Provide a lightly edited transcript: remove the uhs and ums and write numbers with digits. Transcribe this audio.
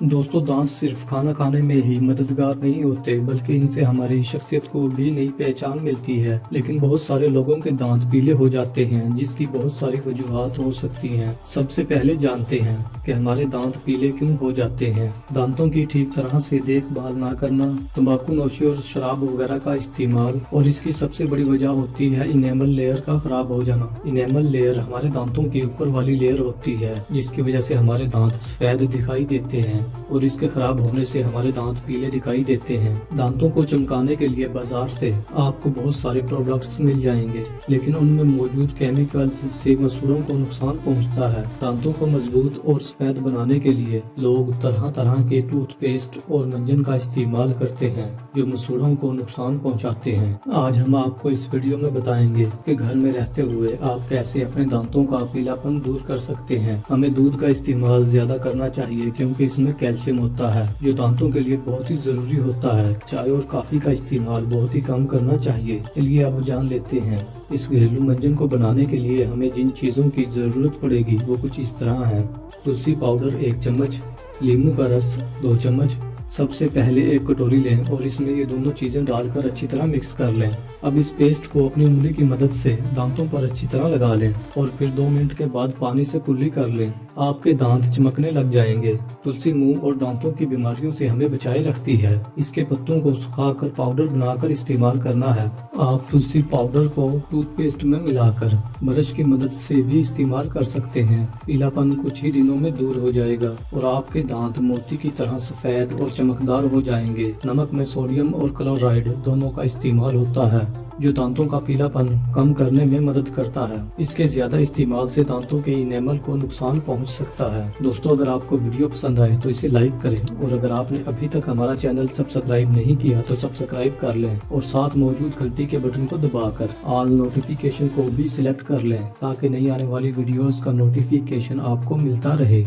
दोस्तों, दांत सिर्फ खाना खाने में ही मददगार नहीं होते, बल्कि इनसे हमारी शख्सियत को भी नई पहचान मिलती है। लेकिन बहुत सारे लोगों के दांत पीले हो जाते हैं, जिसकी बहुत सारी वजूहात हो सकती हैं। सबसे पहले जानते हैं कि हमारे दांत पीले क्यों हो जाते हैं। दांतों की ठीक तरह से देखभाल ना करना, तंबाकू नोशी और शराब वगैरह का इस्तेमाल, और इसकी सबसे बड़ी वजह होती है इनेमल लेयर का खराब हो जाना। इनेमल लेयर हमारे दांतों की ऊपर वाली लेयर होती है, जिसकी वजह से हमारे दांत सफेद दिखाई देते हैं, और इसके खराब होने से हमारे दांत पीले दिखाई देते हैं। दांतों को चमकाने के लिए बाजार से आपको बहुत सारे प्रोडक्ट्स मिल जाएंगे, लेकिन उनमें मौजूद केमिकल्स से मसूड़ों को नुकसान पहुंचता है। दांतों को मजबूत और सफेद बनाने के लिए लोग तरह तरह के टूथपेस्ट और मंजन का इस्तेमाल करते हैं, जो मसूड़ों को नुकसान पहुंचाते हैं। आज हम आपको इस वीडियो में बताएंगे कि घर में रहते हुए आप कैसे अपने दांतों का पीलापन दूर कर सकते हैं। हमें दूध का इस्तेमाल ज्यादा करना चाहिए, क्योंकि इसमें कैल्शियम होता है, जो दांतों के लिए बहुत ही जरूरी होता है। चाय और कॉफी का इस्तेमाल बहुत ही कम करना चाहिए। चलिए अब जान लेते हैं। इस घरेलू मंजन को बनाने के लिए हमें जिन चीजों की जरूरत पड़ेगी वो कुछ इस तरह है। तुलसी पाउडर 1 चम्मच, नींबू का रस 2 चम्मच। सबसे पहले एक कटोरी लें और इसमें ये दोनों चीजें डालकर अच्छी तरह मिक्स कर लें। अब इस पेस्ट को अपनी उंगली की मदद से दांतों पर अच्छी तरह लगा लें और फिर 2 मिनट के बाद पानी से कुल्ली कर लें। आपके दांत चमकने लग जाएंगे। तुलसी मुंह और दांतों की बीमारियों से हमें बचाए रखती है। इसके पत्तों को सुखाकर पाउडर बनाकर इस्तेमाल करना है। आप तुलसी पाउडर को टूथपेस्ट में मिलाकर ब्रश की मदद से भी इस्तेमाल कर सकते हैं। पीलापन कुछ ही दिनों में दूर हो जाएगा और आपके दांत मोती की तरह सफेद और चमकदार हो जाएंगे। नमक में सोडियम और क्लोराइड दोनों का इस्तेमाल होता है, जो दांतों का पीलापन कम करने में मदद करता है। इसके ज्यादा इस्तेमाल से दांतों के इनेमल को नुकसान पहुंच सकता है। दोस्तों, अगर आपको वीडियो पसंद आए तो इसे लाइक करें, और अगर आपने अभी तक हमारा चैनल सब्सक्राइब नहीं किया तो सब्सक्राइब कर लें, और साथ मौजूद घंटी के बटन को दबाकर ऑल नोटिफिकेशन को भी सिलेक्ट कर लें, ताकि नई आने वाली वीडियोस का नोटिफिकेशन आपको मिलता रहे।